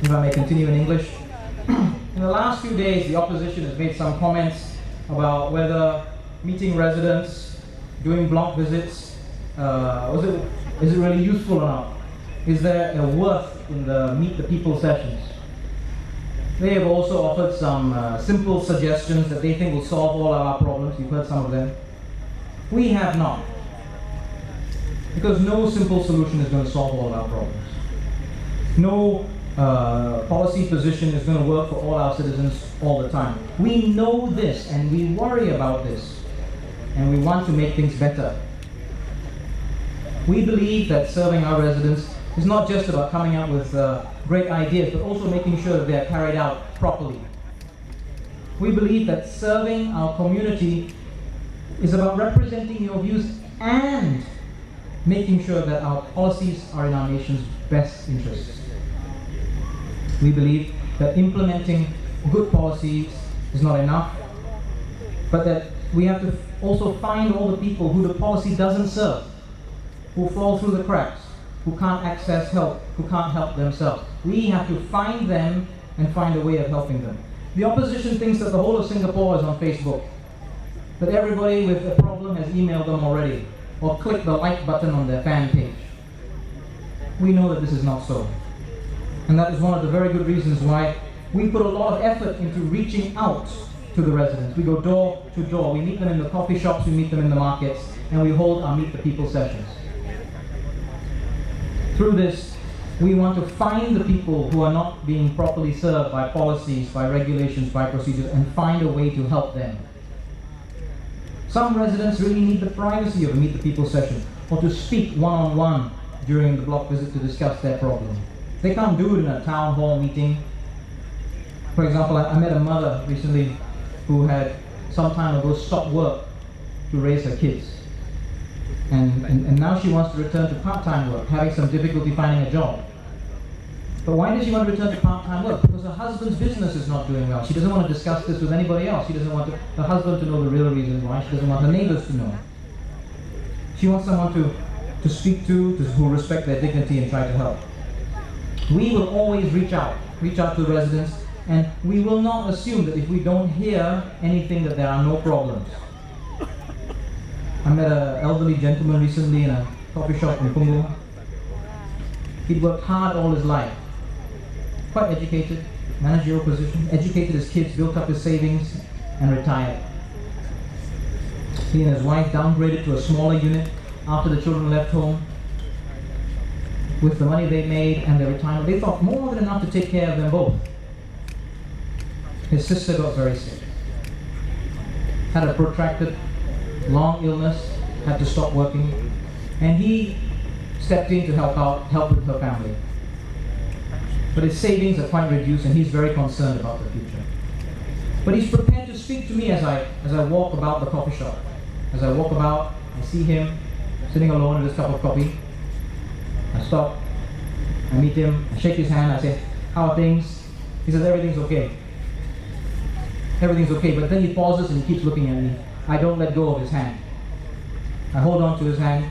if I may continue in English. In the last few days, the opposition has made some comments about whether meeting residents, doing block visits, is it really useful or not? Is there a worth in the Meet the People sessions? They have also offered some simple suggestions that they think will solve all our problems. You've heard some of them. We have not. Because no simple solution is going to solve all our problems. No policy position is going to work for all our citizens all the time. We know this and we worry about this. And we want to make things better. We believe that serving our residents is not just about coming up with great ideas, but also making sure that they are carried out properly. We believe that serving our community is about representing your views and making sure that our policies are in our nation's best interests. We believe that implementing good policies is not enough, but that we have to also find all the people who the policy doesn't serve, who fall through the cracks, who can't access help, who can't help themselves. We have to find them and find a way of helping them. The opposition thinks that the whole of Singapore is on Facebook, that everybody with a problem has emailed them already, or clicked the like button on their fan page. We know that this is not so. And that is one of the very good reasons why we put a lot of effort into reaching out to the residents. We go door to door. We meet them in the coffee shops, we meet them in the markets, and we hold our Meet the People sessions. Through this, we want to find the people who are not being properly served by policies, by regulations, by procedures, and find a way to help them. Some residents really need the privacy of a Meet the People session, or to speak one-on-one during the block visit to discuss their problem. They can't do it in a town hall meeting. For example, I met a mother recently who had some time ago stopped work to raise her kids. And now she wants to return to part-time work, having some difficulty finding a job. But why does she want to return to part-time work? Because her husband's business is not doing well. She doesn't want to discuss this with anybody else. She doesn't want her husband to know the real reason why. She doesn't want her neighbors to know. She wants someone to speak to who respect their dignity and try to help. We will always reach out to the residents, and we will not assume that if we don't hear anything that there are no problems. I met an elderly gentleman recently in a coffee shop in Punggol. He'd worked hard all his life. Quite educated, managerial position, educated his kids, built up his savings, and retired. He and his wife downgraded to a smaller unit after the children left home. With the money they made and their retirement, they thought more than enough to take care of them both. His sister got very sick. Had a protracted, long illness, had to stop working, and he stepped in to help with her family. But his savings are quite reduced, and he's very concerned about the future. But he's prepared to speak to me as I walk about the coffee shop. As I walk about, I see him sitting alone with his cup of coffee. I stop, I meet him, I shake his hand, I say, "How are things?" He says, "Everything's okay." Everything's okay, but then he pauses and he keeps looking at me. I don't let go of his hand. I hold on to his hand,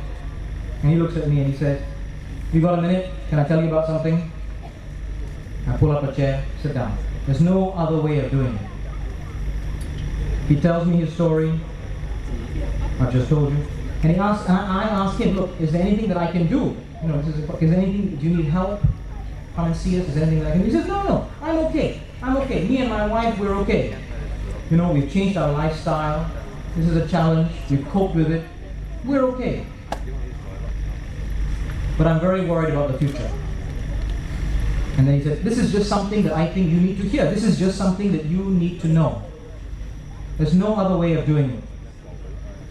and he looks at me and he says, "You got a minute? Can I tell you about something?" I pull up a chair, sit down. There's no other way of doing it. He tells me his story. I've just told you. And I ask him, "Look, is there anything that I can do? You know, is there anything, do you need help? Come and see us, is there anything that I can do?" He says, No, I'm okay. Me and my wife, we're okay. You know, we've changed our lifestyle. This is a challenge. We've coped with it. We're okay. But I'm very worried about the future. And then he said, "This is just something that I think you need to hear. This is just something that you need to know. There's no other way of doing it."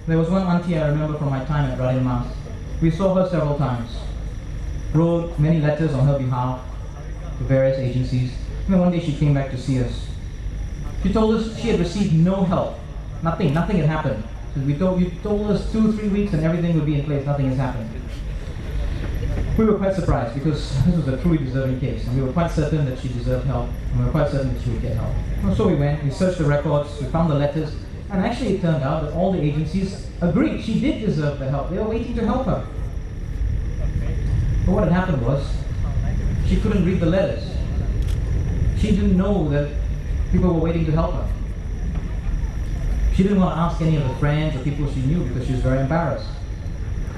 There was one auntie I remember from my time at Radin Mas. We saw her several times. Wrote many letters on her behalf to various agencies. And then one day she came back to see us. She told us she had received no help. Nothing had happened. So you told us 2-3 weeks and everything would be in place. Nothing has happened. We were quite surprised because this was a truly deserving case, and we were quite certain that she deserved help, and we were quite certain that she would get help. And so we went, we searched the records, we found the letters, and actually it turned out that all the agencies agreed she did deserve the help. They were waiting to help her. But what had happened was, she couldn't read the letters. She didn't know that people were waiting to help her. She didn't want to ask any of the friends or people she knew because she was very embarrassed.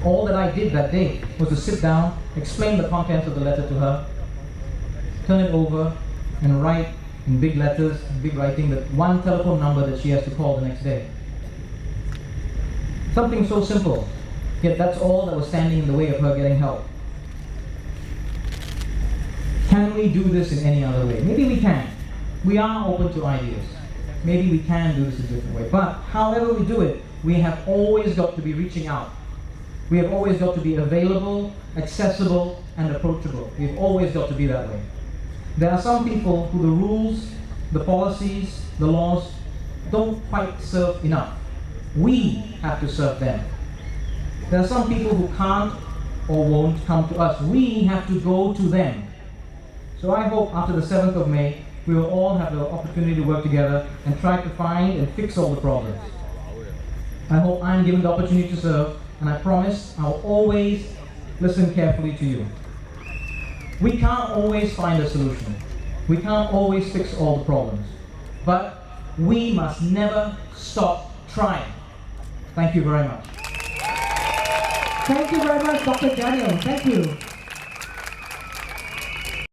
All that I did that day was to sit down, explain the contents of the letter to her, turn it over, and write in big letters, big writing, that one telephone number that she has to call the next day. Something so simple, yet that's all that was standing in the way of her getting help. Can we do this in any other way? Maybe we can. We are open to ideas. Maybe we can do this in a different way. But however we do it, we have always got to be reaching out. We have always got to be available, accessible, and approachable. We've always got to be that way. There are some people who the rules, the policies, the laws don't quite serve enough. We have to serve them. There are some people who can't or won't come to us. We have to go to them. So I hope after the 7th of May, we will all have the opportunity to work together and try to find and fix all the problems. I hope I'm given the opportunity to serve, and I promise I'll always listen carefully to you. We can't always find a solution. We can't always fix all the problems. But we must never stop trying. Thank you very much. Thank you very much, Dr. Janil. Thank you.